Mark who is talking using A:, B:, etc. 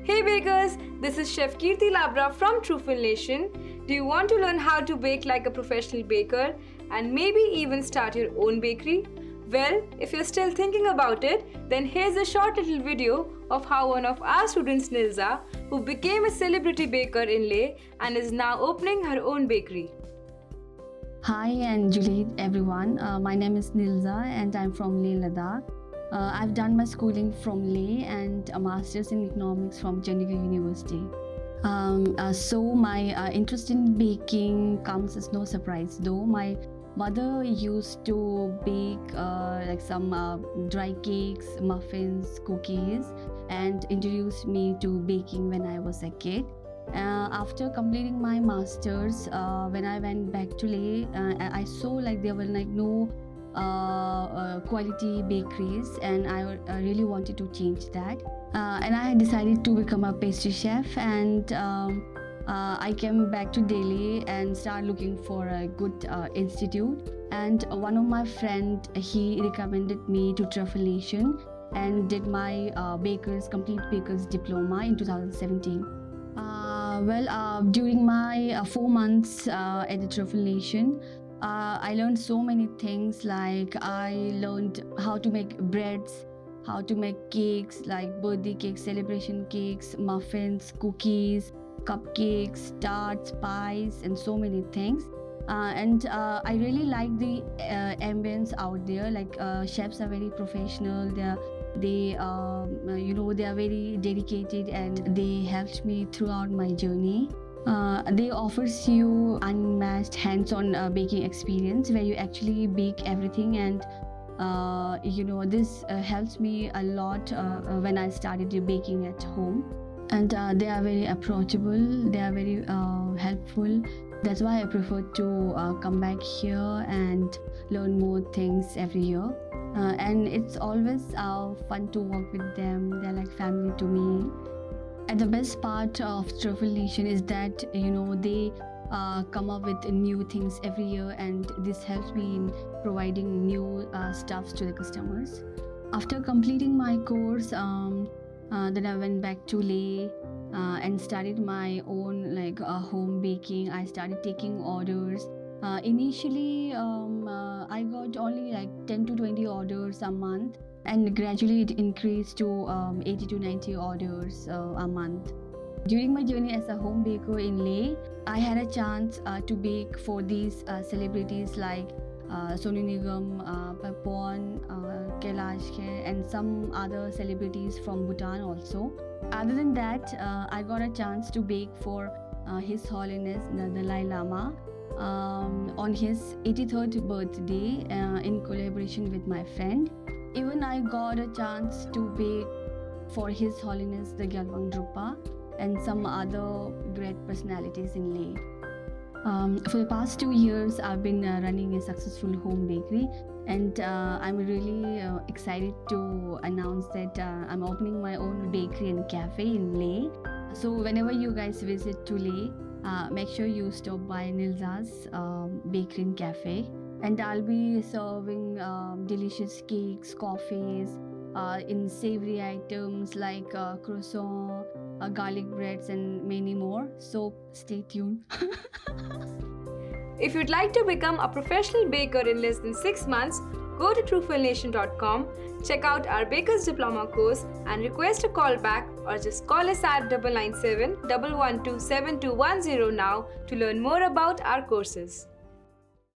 A: Hey bakers, this is Chef Kirti Labra from Truffle Nation. Do you want to learn how to bake like a professional baker and maybe even start your own bakery? Well, if you're still thinking about it, then here's a short little video of how one of our students, Nilza, who became a celebrity baker in Leh and is now opening her own bakery.
B: Hi and Juliet everyone, my name is Nilza and I'm from Leh, Ladakh. I've done my schooling from Leh and a master's in economics from Chandigarh University. So my interest in baking comes as no surprise though. My mother used to bake like some dry cakes, muffins, cookies and introduced me to baking when I was a kid. After completing my masters, when I went back to Leh, I saw like there were like no quality bakeries, and I really wanted to change that. And I decided to become a pastry chef, and I came back to Delhi and started looking for a good institute. And one of my friend, he recommended me to Truffle Nation and did my complete baker's diploma in 2017. During my 4 months at the Truffle Nation, I learned so many things. Like I learned how to make breads, how to make cakes like birthday cakes, celebration cakes, muffins, cookies, cupcakes, tarts, pies, and so many things. I really like the ambience out there. Like chefs are very professional. They are very dedicated, and they helped me throughout my journey. They offers you unmatched hands-on baking experience where you actually bake everything, and this helps me a lot when I started baking at home. And they are very approachable, they are very helpful. That's why I prefer to come back here and learn more things every year. And it's always fun to work with them. They're like family to me. And the best part of Truffle Nation is that they come up with new things every year, and this helps me in providing new stuffs to the customers. After completing my course, then I went back to Leh and started my own home baking. I started taking orders. Initially, I got only like 10 to 20 orders a month. And gradually it increased to 80 to 90 orders a month. During my journey as a home baker in Leh, I had a chance to bake for these celebrities like Sonu Nigam, Pawan, Kailash Kher, and some other celebrities from Bhutan also. Other than that, I got a chance to bake for His Holiness the Dalai Lama on his 83rd birthday in collaboration with my friend. Even I got a chance to bake for His Holiness the Gyalwang Drupa and some other great personalities in Leh. For the past 2 years, I've been running a successful home bakery, and I'm really excited to announce that I'm opening my own bakery and cafe in Leh. So whenever you guys visit to Leh, make sure you stop by Nilza's bakery and cafe. And I'll be serving delicious cakes, coffees, in savory items like croissant, garlic breads, and many more. So stay tuned.
A: If you'd like to become a professional baker in less than 6 months, go to trufflenation.com, check out our Baker's Diploma course and request a call back, or just call us at 997 112 7210 now to learn more about our courses.